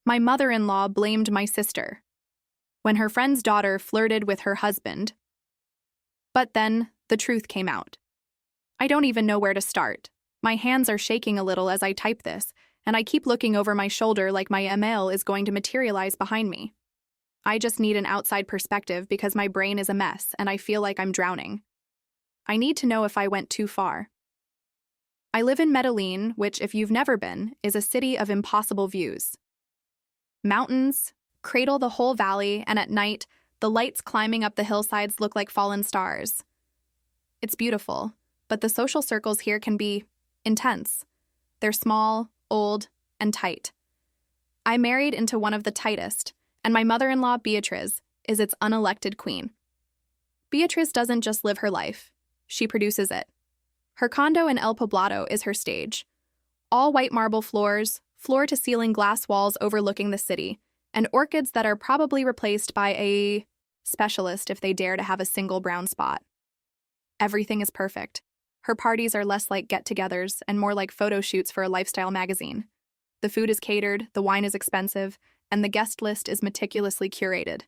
My mother-in-law blamed my sister when her friend's daughter flirted with her husband. But then the truth came out. I don't even know where to start. My hands are shaking a little as I type this, and I keep looking over my shoulder like my email is going to materialize behind me. I just need an outside perspective because my brain is a mess and I feel like I'm drowning. I need to know if I went too far. I live in Medellin, which, if you've never been, is a city of impossible views. Mountains cradle the whole valley, and at night, the lights climbing up the hillsides look like fallen stars. It's beautiful, but the social circles here can be intense. They're small, old, and tight. I married into one of the tightest, and my mother-in-law, Beatriz, is its unelected queen. Beatriz doesn't just live her life, she produces it. Her condo in El Poblado is her stage. All white marble floors, floor-to-ceiling glass walls overlooking the city, and orchids that are probably replaced by a specialist if they dare to have a single brown spot. Everything is perfect. Her parties are less like get-togethers and more like photo shoots for a lifestyle magazine. The food is catered, the wine is expensive, and the guest list is meticulously curated.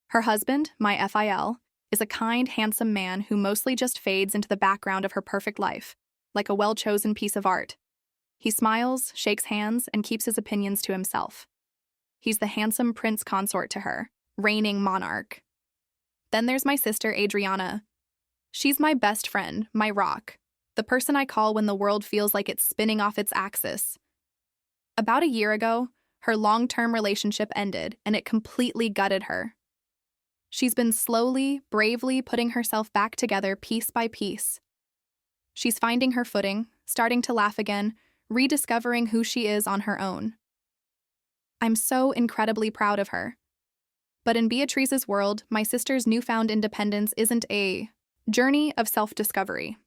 Her husband, my FIL, is a kind, handsome man who mostly just fades into the background of her perfect life, like a well-chosen piece of art. He smiles, shakes hands, and keeps his opinions to himself. He's the handsome prince consort to her, reigning monarch. Then there's my sister, Adriana. She's my best friend, my rock, the person I call when the world feels like it's spinning off its axis. About a year ago, her long-term relationship ended, and it completely gutted her. She's been slowly, bravely putting herself back together piece by piece. She's finding her footing, starting to laugh again, rediscovering who she is on her own. I'm so incredibly proud of her. But in Beatrice's world, my sister's newfound independence isn't a journey of self-discovery.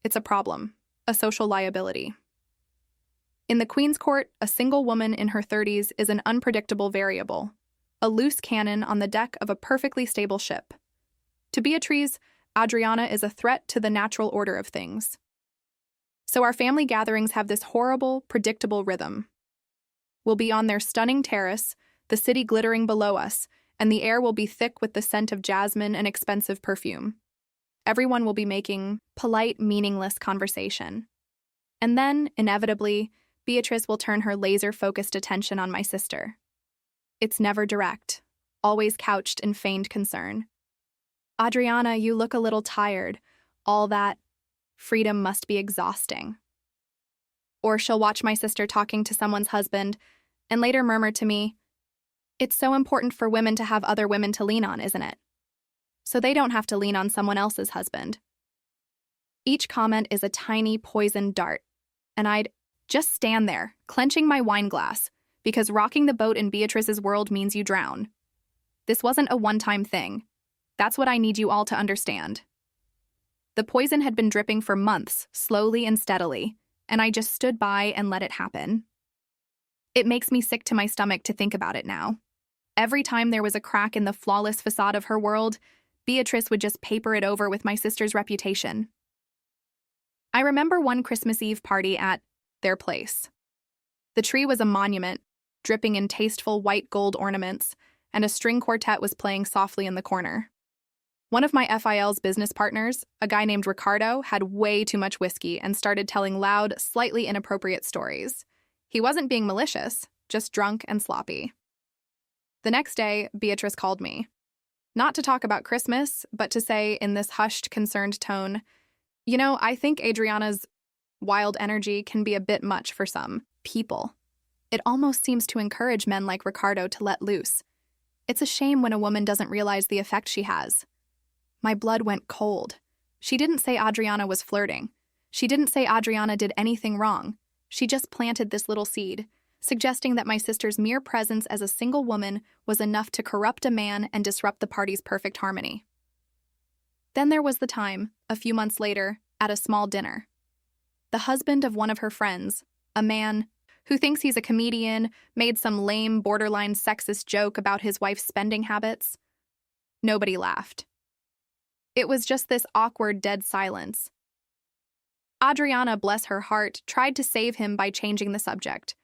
It's a problem, a social liability. In the Queen's Court, a single woman in her 30s is an unpredictable variable, a loose cannon on the deck of a perfectly stable ship. To Beatrice, Adriana is a threat to the natural order of things. So our family gatherings have this horrible, predictable rhythm. We'll be on their stunning terrace, the city glittering below us, and the air will be thick with the scent of jasmine and expensive perfume. Everyone will be making polite, meaningless conversation. And then, inevitably, Beatrice will turn her laser-focused attention on my sister. It's never direct, always couched in feigned concern. Adriana, you look a little tired. All that freedom must be exhausting. Or she'll watch my sister talking to someone's husband and later murmur to me, "It's so important for women to have other women to lean on, isn't it? So they don't have to lean on someone else's husband." Each comment is a tiny poisoned dart, and I'd just stand there, clenching my wine glass, because rocking the boat in Beatrice's world means you drown. This wasn't a one-time thing. That's what I need you all to understand. The poison had been dripping for months, slowly and steadily, and I just stood by and let it happen. It makes me sick to my stomach to think about it now. Every time there was a crack in the flawless facade of her world, Beatrice would just paper it over with my sister's reputation. I remember one Christmas Eve party at their place. The tree was a monument, dripping in tasteful white gold ornaments, and a string quartet was playing softly in the corner. One of my FIL's business partners, a guy named Ricardo, had way too much whiskey and started telling loud, slightly inappropriate stories. He wasn't being malicious, just drunk and sloppy. The next day, Beatrice called me. Not to talk about Christmas, but to say in this hushed, concerned tone, I think Adriana's wild energy can be a bit much for some people. It almost seems to encourage men like Ricardo to let loose. It's a shame when a woman doesn't realize the effect she has. My blood went cold. She didn't say Adriana was flirting. She didn't say Adriana did anything wrong. She just planted this little seed, suggesting that my sister's mere presence as a single woman was enough to corrupt a man and disrupt the party's perfect harmony. Then there was the time, a few months later, at a small dinner. The husband of one of her friends, a man who thinks he's a comedian, made some lame, borderline sexist joke about his wife's spending habits. Nobody laughed. It was just this awkward, dead silence. Adriana, bless her heart, tried to save him by changing the subject.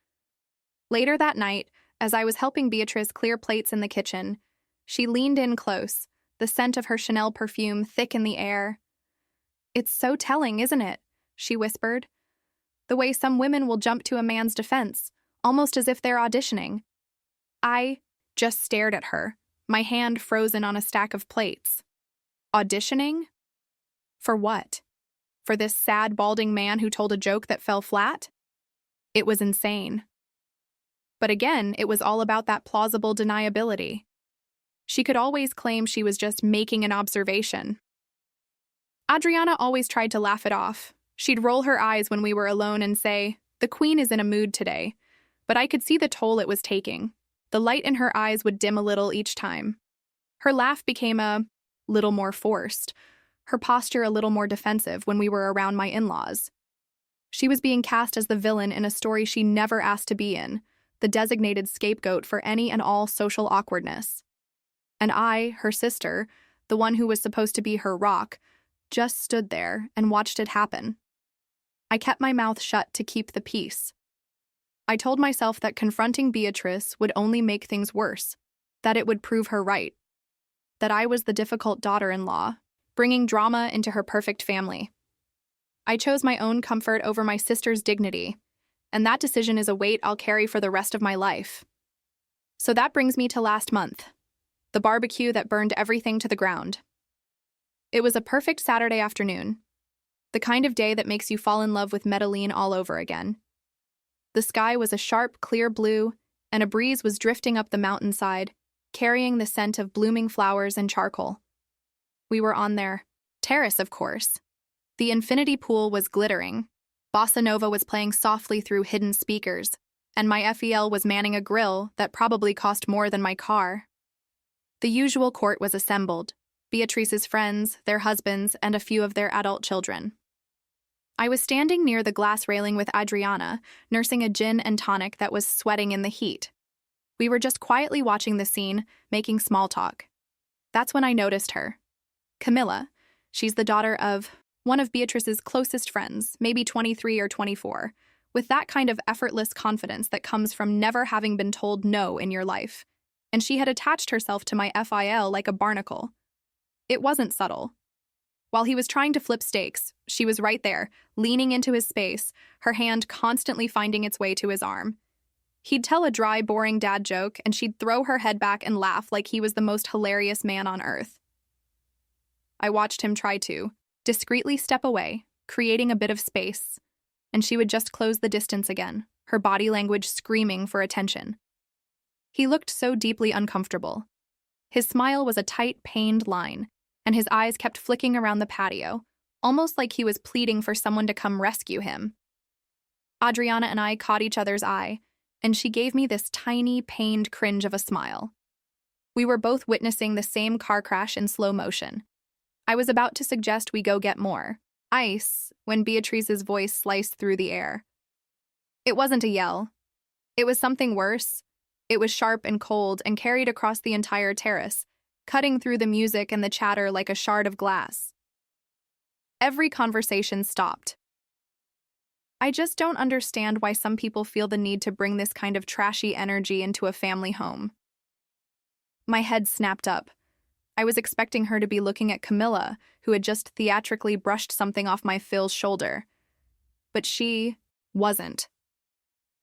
Later that night, As I was helping Beatrice clear plates in the kitchen, she leaned in close, the scent of her Chanel perfume thick in the air. "It's so telling, isn't it?" she whispered. "The way some women will jump to a man's defense, almost as if they're auditioning." I just stared at her, my hand frozen on a stack of plates. Auditioning? For what? For this sad, balding man who told a joke that fell flat? It was insane. But again, it was all about that plausible deniability. She could always claim she was just making an observation. Adriana always tried to laugh it off. She'd roll her eyes when we were alone and say, "The queen is in a mood today." But I could see the toll it was taking. The light in her eyes would dim a little each time. Her laugh became a little more forced, her posture a little more defensive when we were around my in-laws. She was being cast as the villain in a story she never asked to be in, the designated scapegoat for any and all social awkwardness. And I, her sister, the one who was supposed to be her rock, just stood there and watched it happen. I kept my mouth shut to keep the peace. I told myself that confronting Beatrice would only make things worse, that it would prove her right, that I was the difficult daughter-in-law, bringing drama into her perfect family. I chose my own comfort over my sister's dignity, and that decision is a weight I'll carry for the rest of my life. So that brings me to last month, the barbecue that burned everything to the ground. It was a perfect Saturday afternoon, the kind of day that makes you fall in love with Medellin all over again. The sky was a sharp, clear blue, and a breeze was drifting up the mountainside, carrying the scent of blooming flowers and charcoal. We were on their terrace, of course. The infinity pool was glittering. Bossa Nova was playing softly through hidden speakers, and my FEL was manning a grill that probably cost more than my car. The usual court was assembled, Beatrice's friends, their husbands, and a few of their adult children. I was standing near the glass railing with Adriana, nursing a gin and tonic that was sweating in the heat. We were just quietly watching the scene, making small talk. That's when I noticed her. Camilla, she's the daughter of one of Beatrice's closest friends, maybe 23 or 24, with that kind of effortless confidence that comes from never having been told no in your life. And she had attached herself to my FIL like a barnacle. It wasn't subtle. While he was trying to flip stakes, she was right there, leaning into his space, her hand constantly finding its way to his arm. He'd tell a dry, boring dad joke, and she'd throw her head back and laugh like he was the most hilarious man on earth. I watched him try to discreetly step away, creating a bit of space, and she would just close the distance again, her body language screaming for attention. He looked so deeply uncomfortable. His smile was a tight, pained line, and his eyes kept flicking around the patio, almost like he was pleading for someone to come rescue him. Adriana and I caught each other's eye, and she gave me this tiny, pained cringe of a smile. We were both witnessing the same car crash in slow motion. I was about to suggest we go get more ice when Beatrice's voice sliced through the air. It wasn't a yell. It was something worse. It was sharp and cold and carried across the entire terrace, cutting through the music and the chatter like a shard of glass. Every conversation stopped. I just don't understand why some people feel the need to bring this kind of trashy energy into a family home. My head snapped up. I was expecting her to be looking at Camilla, who had just theatrically brushed something off my Phil's shoulder. But she wasn't.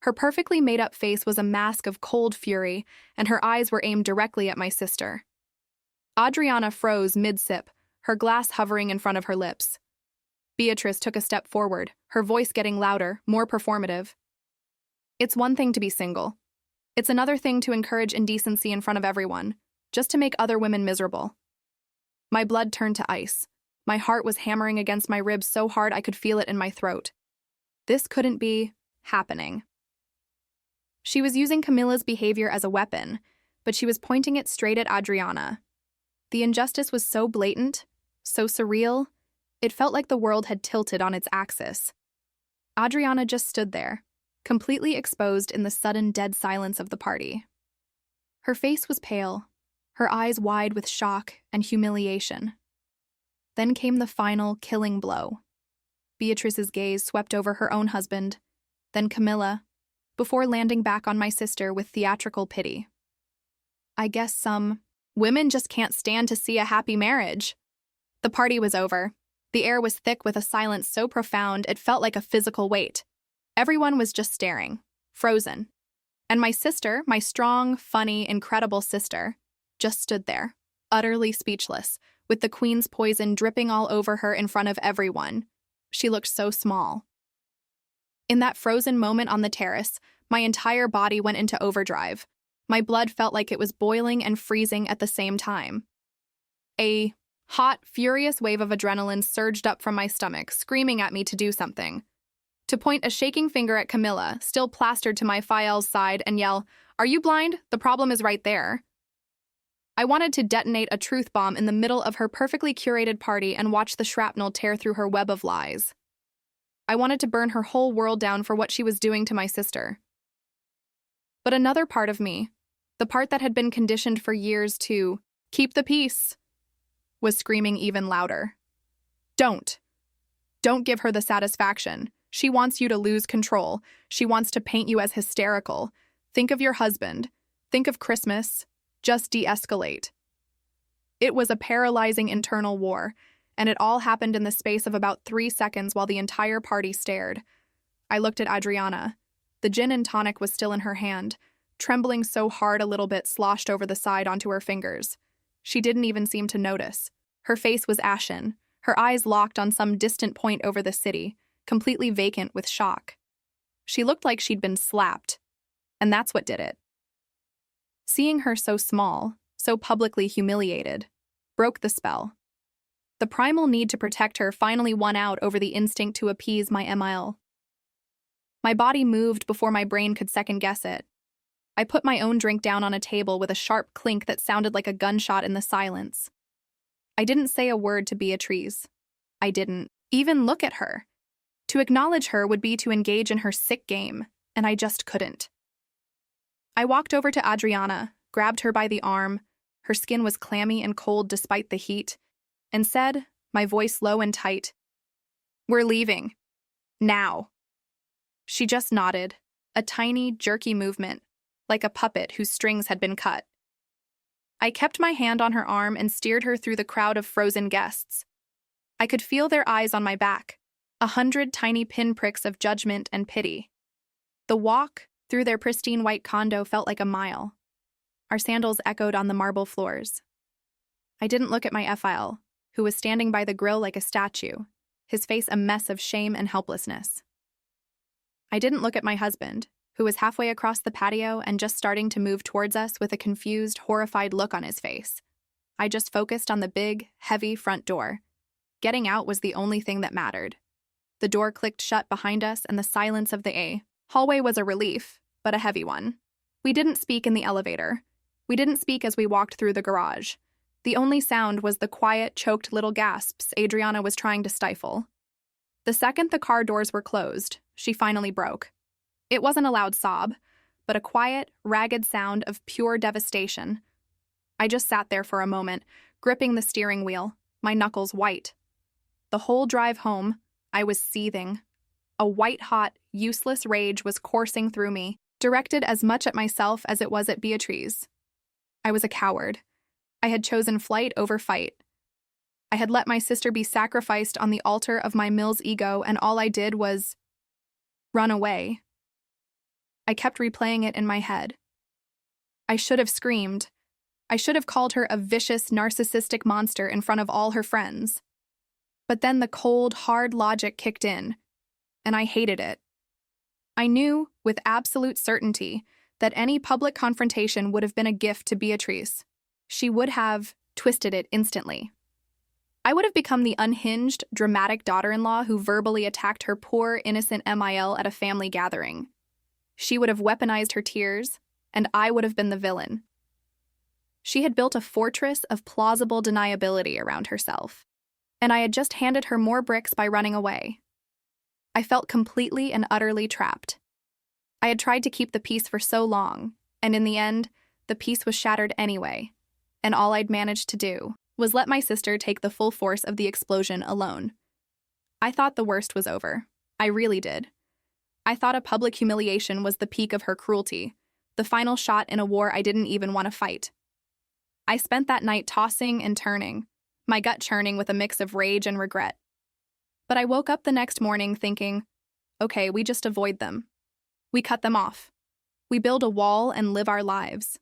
Her perfectly made-up face was a mask of cold fury, and her eyes were aimed directly at my sister. Adriana froze mid-sip, her glass hovering in front of her lips. Beatrice took a step forward, her voice getting louder, more performative. It's one thing to be single. It's another thing to encourage indecency in front of everyone, just to make other women miserable. My blood turned to ice. My heart was hammering against my ribs so hard I could feel it in my throat. This couldn't be happening. She was using Camilla's behavior as a weapon, but she was pointing it straight at Adriana. The injustice was so blatant, so surreal, it felt like the world had tilted on its axis. Adriana just stood there, completely exposed in the sudden dead silence of the party. Her face was pale, her eyes wide with shock and humiliation. Then came the final, killing blow. Beatrice's gaze swept over her own husband, then Camilla, before landing back on my sister with theatrical pity. I guess some women just can't stand to see a happy marriage. The party was over. The air was thick with a silence so profound it felt like a physical weight. Everyone was just staring, frozen. And my sister, my strong, funny, incredible sister, just stood there, utterly speechless, with the queen's poison dripping all over her in front of everyone. She looked so small. In that frozen moment on the terrace, my entire body went into overdrive. My blood felt like it was boiling and freezing at the same time. A hot, furious wave of adrenaline surged up from my stomach, screaming at me to do something. To point a shaking finger at Camilla, still plastered to my Fael's side, and yell, "Are you blind? The problem is right there." I wanted to detonate a truth bomb in the middle of her perfectly curated party and watch the shrapnel tear through her web of lies. I wanted to burn her whole world down for what she was doing to my sister. But another part of me, the part that had been conditioned for years to keep the peace, was screaming even louder. Don't. Don't give her the satisfaction. She wants you to lose control. She wants to paint you as hysterical. Think of your husband. Think of Christmas. Just de-escalate. It was a paralyzing internal war, and it all happened in the space of about 3 seconds while the entire party stared. I looked at Adriana. The gin and tonic was still in her hand, trembling so hard a little bit sloshed over the side onto her fingers. She didn't even seem to notice. Her face was ashen, her eyes locked on some distant point over the city, completely vacant with shock. She looked like she'd been slapped, and that's what did it. Seeing her so small, so publicly humiliated, broke the spell. The primal need to protect her finally won out over the instinct to appease my ML. My body moved before my brain could second-guess it. I put my own drink down on a table with a sharp clink that sounded like a gunshot in the silence. I didn't say a word to Beatrice. I didn't even look at her. To acknowledge her would be to engage in her sick game, and I just couldn't. I walked over to Adriana, grabbed her by the arm, her skin was clammy and cold despite the heat, and said, my voice low and tight, "We're leaving. Now." She just nodded, a tiny, jerky movement, like a puppet whose strings had been cut. I kept my hand on her arm and steered her through the crowd of frozen guests. I could feel their eyes on my back, 100 tiny pinpricks of judgment and pity. The walk through their pristine white condo felt like a mile. Our sandals echoed on the marble floors. I didn't look at my Ephile, who was standing by the grill like a statue, his face a mess of shame and helplessness. I didn't look at my husband, who was halfway across the patio and just starting to move towards us with a confused, horrified look on his face. I just focused on the big, heavy front door. Getting out was the only thing that mattered. The door clicked shut behind us, and the silence of the hallway was a relief, but a heavy one. We didn't speak in the elevator. We didn't speak as we walked through the garage. The only sound was the quiet, choked little gasps Adriana was trying to stifle. The second the car doors were closed, she finally broke. It wasn't a loud sob, but a quiet, ragged sound of pure devastation. I just sat there for a moment, gripping the steering wheel, my knuckles white. The whole drive home, I was seething. A white-hot, useless rage was coursing through me, directed as much at myself as it was at Beatrice. I was a coward. I had chosen flight over fight. I had let my sister be sacrificed on the altar of my Mills ego, and all I did was run away. I kept replaying it in my head. I should have screamed. I should have called her a vicious, narcissistic monster in front of all her friends. But then the cold, hard logic kicked in, and I hated it. I knew, with absolute certainty, that any public confrontation would have been a gift to Beatrice. She would have twisted it instantly. I would have become the unhinged, dramatic daughter-in-law who verbally attacked her poor, innocent MIL at a family gathering. She would have weaponized her tears, and I would have been the villain. She had built a fortress of plausible deniability around herself, and I had just handed her more bricks by running away. I felt completely and utterly trapped. I had tried to keep the peace for so long, and in the end, the peace was shattered anyway, and all I'd managed to do was let my sister take the full force of the explosion alone. I thought the worst was over. I really did. I thought a public humiliation was the peak of her cruelty, the final shot in a war I didn't even want to fight. I spent that night tossing and turning, my gut churning with a mix of rage and regret. But I woke up the next morning thinking, okay, we just avoid them. We cut them off. We build a wall and live our lives.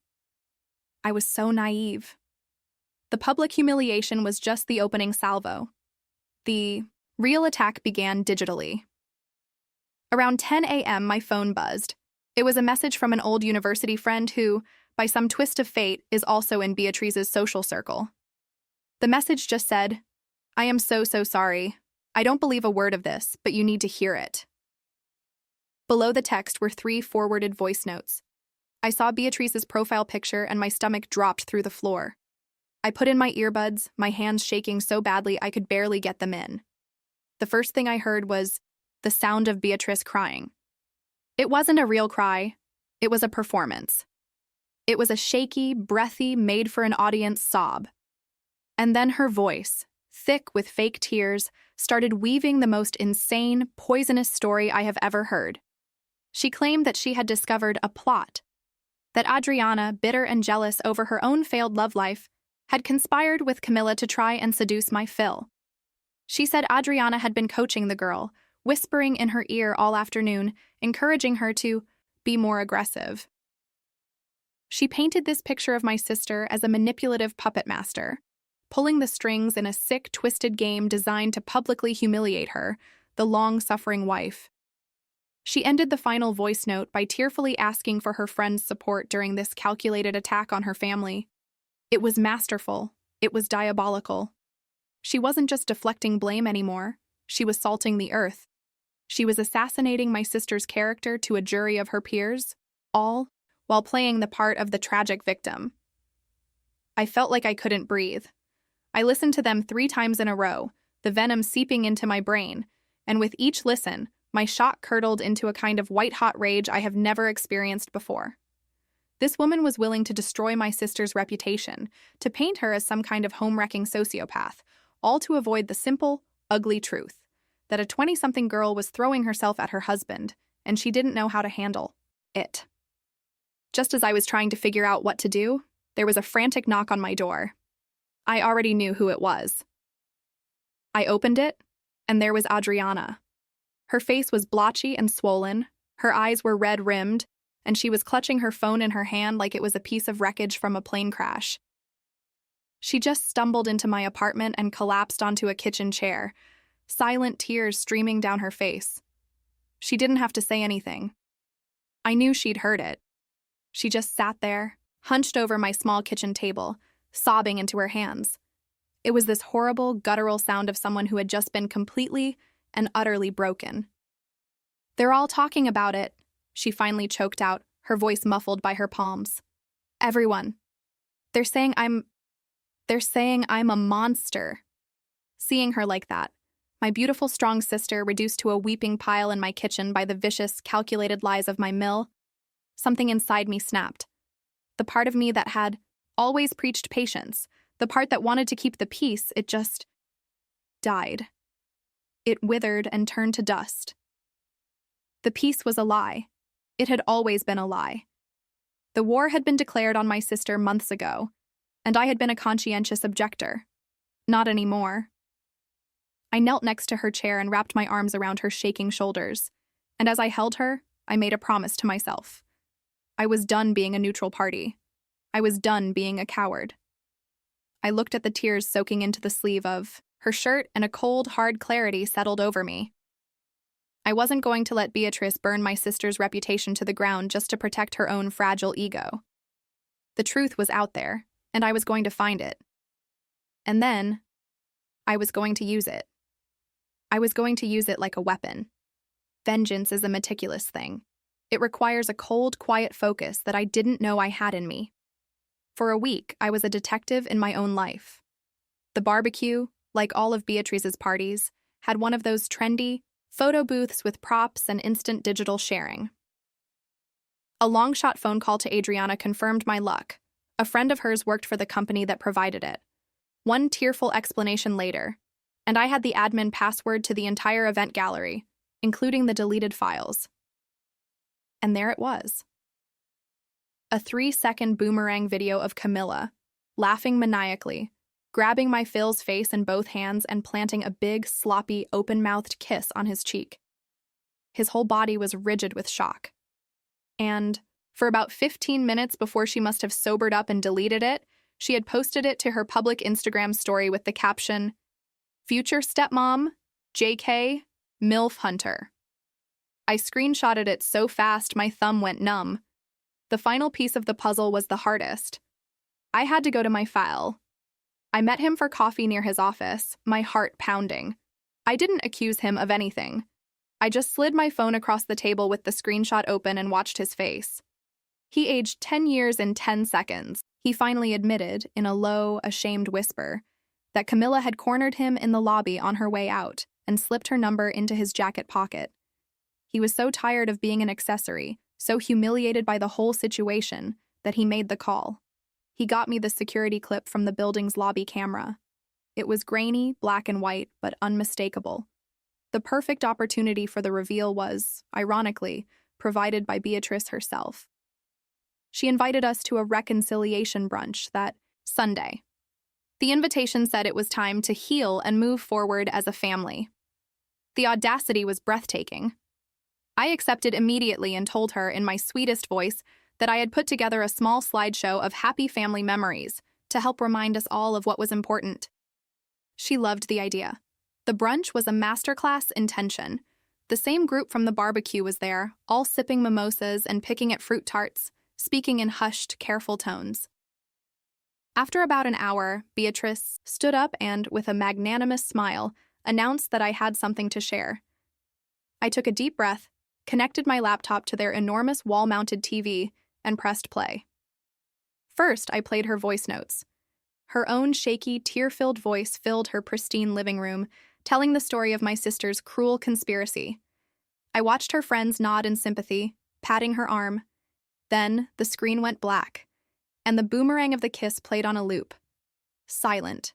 I was so naive. The public humiliation was just the opening salvo. The real attack began digitally. Around 10 a.m., my phone buzzed. It was a message from an old university friend who, by some twist of fate, is also in Beatrice's social circle. The message just said, "I am so sorry. I don't believe a word of this, but you need to hear it." Below the text were 3 forwarded voice notes. I saw Beatrice's profile picture and my stomach dropped through the floor. I put in my earbuds, my hands shaking so badly I could barely get them in. The first thing I heard was the sound of Beatrice crying. It wasn't a real cry. It was a performance. It was a shaky, breathy, made-for-an-audience sob. And then her voice, thick with fake tears, started weaving the most insane, poisonous story I have ever heard. She claimed that she had discovered a plot, that Adriana, bitter and jealous over her own failed love life, had conspired with Camilla to try and seduce my Phil. She said Adriana had been coaching the girl, whispering in her ear all afternoon, encouraging her to be more aggressive. She painted this picture of my sister as a manipulative puppet master, pulling the strings in a sick, twisted game designed to publicly humiliate her, the long-suffering wife. She ended the final voice note by tearfully asking for her friend's support during this calculated attack on her family. It was masterful. It was diabolical. She wasn't just deflecting blame anymore. She was salting the earth. She was assassinating my sister's character to a jury of her peers, all while playing the part of the tragic victim. I felt like I couldn't breathe. I listened to them 3 times in a row, the venom seeping into my brain, and with each listen, my shock curdled into a kind of white-hot rage I have never experienced before. This woman was willing to destroy my sister's reputation, to paint her as some kind of home-wrecking sociopath, all to avoid the simple, ugly truth that a 20-something girl was throwing herself at her husband, and she didn't know how to handle it. Just as I was trying to figure out what to do, there was a frantic knock on my door. I already knew who it was. I opened it, and there was Adriana. Her face was blotchy and swollen, her eyes were red-rimmed, and she was clutching her phone in her hand like it was a piece of wreckage from a plane crash. She just stumbled into my apartment and collapsed onto a kitchen chair, silent tears streaming down her face. She didn't have to say anything. I knew she'd heard it. She just sat there, hunched over my small kitchen table, sobbing into her hands. It was this horrible, guttural sound of someone who had just been completely and utterly broken. "They're all talking about it," she finally choked out, her voice muffled by her palms. "Everyone. They're saying I'm a monster." Seeing her like that, my beautiful, strong sister reduced to a weeping pile in my kitchen by the vicious, calculated lies of my mill, something inside me snapped. The part of me that had always preached patience, the part that wanted to keep the peace, it just died. It withered and turned to dust. The peace was a lie. It had always been a lie. The war had been declared on my sister months ago, and I had been a conscientious objector. Not anymore. I knelt next to her chair and wrapped my arms around her shaking shoulders, and as I held her, I made a promise to myself. I was done being a neutral party. I was done being a coward. I looked at the tears soaking into the sleeve of her shirt, and a cold, hard clarity settled over me. I wasn't going to let Beatrice burn my sister's reputation to the ground just to protect her own fragile ego. The truth was out there, and I was going to find it. And then, I was going to use it. I was going to use it like a weapon. Vengeance is a meticulous thing. It requires a cold, quiet focus that I didn't know I had in me. For a week, I was a detective in my own life. The barbecue, like all of Beatrice's parties, had one of those trendy photo booths with props and instant digital sharing. A long-shot phone call to Adriana confirmed my luck. A friend of hers worked for the company that provided it. One tearful explanation later, and I had the admin password to the entire event gallery, including the deleted files. And there it was. A 3-second boomerang video of Camilla, laughing maniacally, grabbing my Phil's face in both hands and planting a big, sloppy, open-mouthed kiss on his cheek. His whole body was rigid with shock. And, for about 15 minutes before she must have sobered up and deleted it, she had posted it to her public Instagram story with the caption, "Future stepmom, JK, MILF Hunter." I screenshotted it so fast my thumb went numb. The final piece of the puzzle was the hardest. I had to go to my file. I met him for coffee near his office, my heart pounding. I didn't accuse him of anything. I just slid my phone across the table with the screenshot open and watched his face. He aged 10 years in 10 seconds. He finally admitted, in a low, ashamed whisper, that Camilla had cornered him in the lobby on her way out and slipped her number into his jacket pocket. He was so tired of being an accessory, so humiliated by the whole situation, that he made the call. He got me the security clip from the building's lobby camera. It was grainy, black and white, but unmistakable. The perfect opportunity for the reveal was, ironically, provided by Beatrice herself. She invited us to a reconciliation brunch that Sunday. The invitation said it was time to heal and move forward as a family. The audacity was breathtaking. I accepted immediately and told her in my sweetest voice that I had put together a small slideshow of happy family memories to help remind us all of what was important. She loved the idea. The brunch was a masterclass in tension. The same group from the barbecue was there, all sipping mimosas and picking at fruit tarts, speaking in hushed, careful tones. After about an hour, Beatrice stood up and, with a magnanimous smile, announced that I had something to share. I took a deep breath, connected my laptop to their enormous wall-mounted TV, and pressed play. First, I played her voice notes. Her own shaky, tear-filled voice filled her pristine living room, telling the story of my sister's cruel conspiracy. I watched her friends nod in sympathy, patting her arm. Then, the screen went black, and the boomerang of the kiss played on a loop. Silent.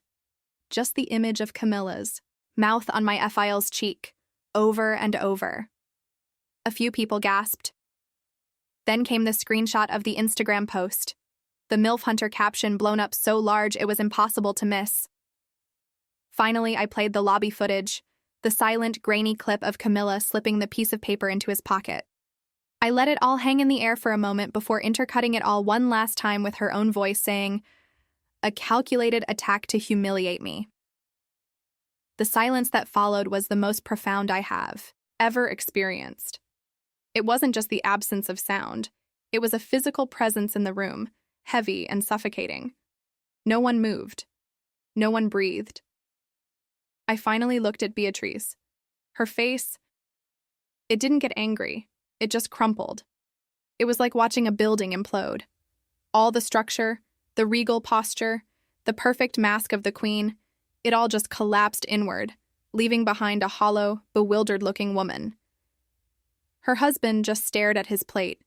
Just the image of Camilla's, mouth on my FIL's cheek, over and over. A few people gasped. Then came the screenshot of the Instagram post, the MILF Hunter caption blown up so large it was impossible to miss. Finally, I played the lobby footage, the silent, grainy clip of Camilla slipping the piece of paper into his pocket. I let it all hang in the air for a moment before intercutting it all one last time with her own voice saying, "A calculated attack to humiliate me." The silence that followed was the most profound I have ever experienced. It wasn't just the absence of sound. It was a physical presence in the room, heavy and suffocating. No one moved. No one breathed. I finally looked at Beatrice. Her face, it didn't get angry. It just crumpled. It was like watching a building implode. All the structure, the regal posture, the perfect mask of the queen, it all just collapsed inward, leaving behind a hollow, bewildered-looking woman. Her husband just stared at his plate,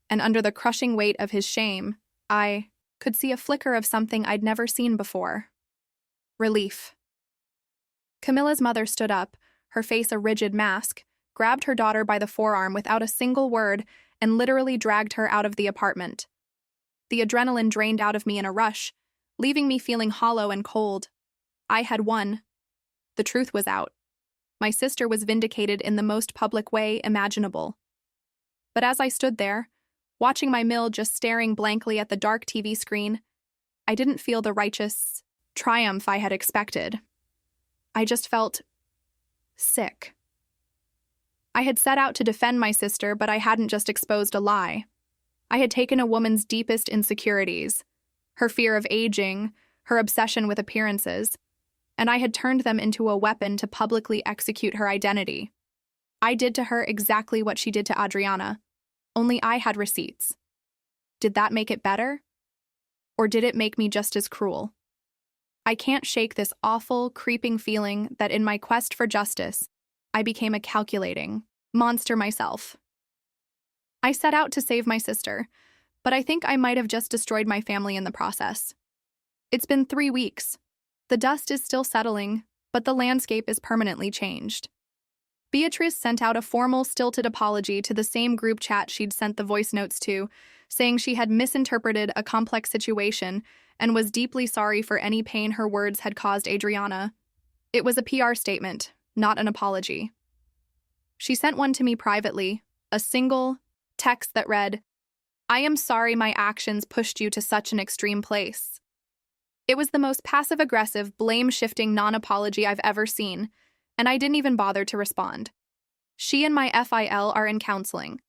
and under the crushing weight of his shame, I could see a flicker of something I'd never seen before. Relief. Camilla's mother stood up, her face a rigid mask, grabbed her daughter by the forearm without a single word, and literally dragged her out of the apartment. The adrenaline drained out of me in a rush, leaving me feeling hollow and cold. I had won. The truth was out. My sister was vindicated in the most public way imaginable. But as I stood there, watching my mill just staring blankly at the dark TV screen, I didn't feel the righteous triumph I had expected. I just felt sick. I had set out to defend my sister, but I hadn't just exposed a lie. I had taken a woman's deepest insecurities, her fear of aging, her obsession with appearances, and I had turned them into a weapon to publicly execute her identity. I did to her exactly what she did to Adriana, only I had receipts. Did that make it better? Or did it make me just as cruel? I can't shake this awful, creeping feeling that in my quest for justice, I became a calculating monster myself. I set out to save my sister, but I think I might have just destroyed my family in the process. It's been 3 weeks. The dust is still settling, but the landscape is permanently changed. Beatrice sent out a formal, stilted apology to the same group chat she'd sent the voice notes to, saying she had misinterpreted a complex situation and was deeply sorry for any pain her words had caused Adriana. It was a PR statement, not an apology. She sent one to me privately, a single text that read, "I am sorry my actions pushed you to such an extreme place." It was the most passive-aggressive, blame-shifting non-apology I've ever seen, and I didn't even bother to respond. She and my FIL are in counseling.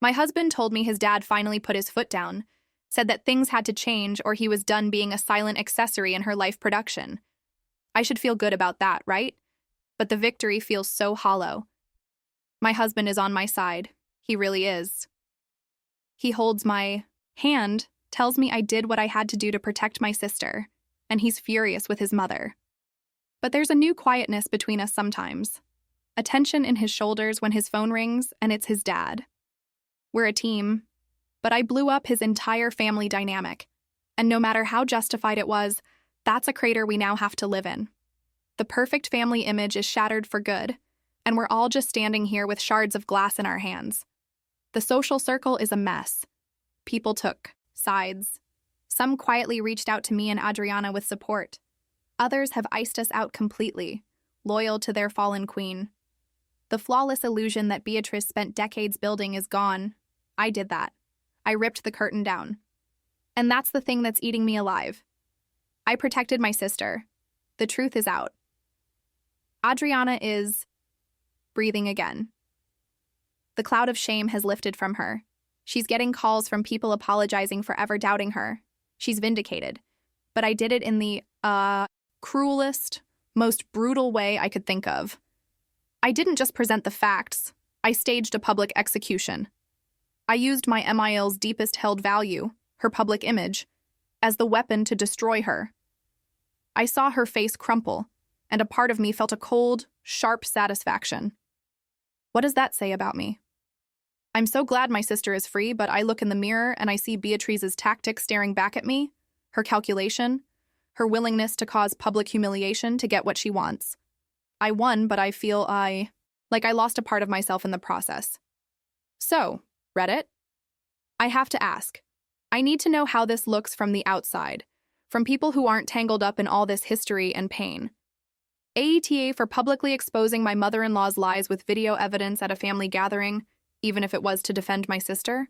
My husband told me his dad finally put his foot down, said that things had to change or he was done being a silent accessory in her life production. I should feel good about that, right? But the victory feels so hollow. My husband is on my side. He really is. He holds my hand, tells me I did what I had to do to protect my sister, and he's furious with his mother. But there's a new quietness between us sometimes. A tension in his shoulders when his phone rings and it's his dad. We're a team, but I blew up his entire family dynamic, and no matter how justified it was, that's a crater we now have to live in. The perfect family image is shattered for good, and we're all just standing here with shards of glass in our hands. The social circle is a mess. People took sides. Some quietly reached out to me and Adriana with support. Others have iced us out completely, loyal to their fallen queen. The flawless illusion that Beatrice spent decades building is gone. I did that. I ripped the curtain down. And that's the thing that's eating me alive. I protected my sister. The truth is out. Adriana is breathing again. The cloud of shame has lifted from her. She's getting calls from people apologizing for ever doubting her. She's vindicated. But I did it in the, cruelest, most brutal way I could think of. I didn't just present the facts. I staged a public execution. I used my MIL's deepest held value, her public image, as the weapon to destroy her. I saw her face crumple, and a part of me felt a cold, sharp satisfaction. What does that say about me? I'm so glad my sister is free, but I look in the mirror and I see Beatrice's tactics staring back at me, her calculation, her willingness to cause public humiliation to get what she wants. I won, but I feel like I lost a part of myself in the process. So, Reddit, I have to ask. I need to know how this looks from the outside, from people who aren't tangled up in all this history and pain. AETA for publicly exposing my mother-in-law's lies with video evidence at a family gathering, even if it was to defend my sister?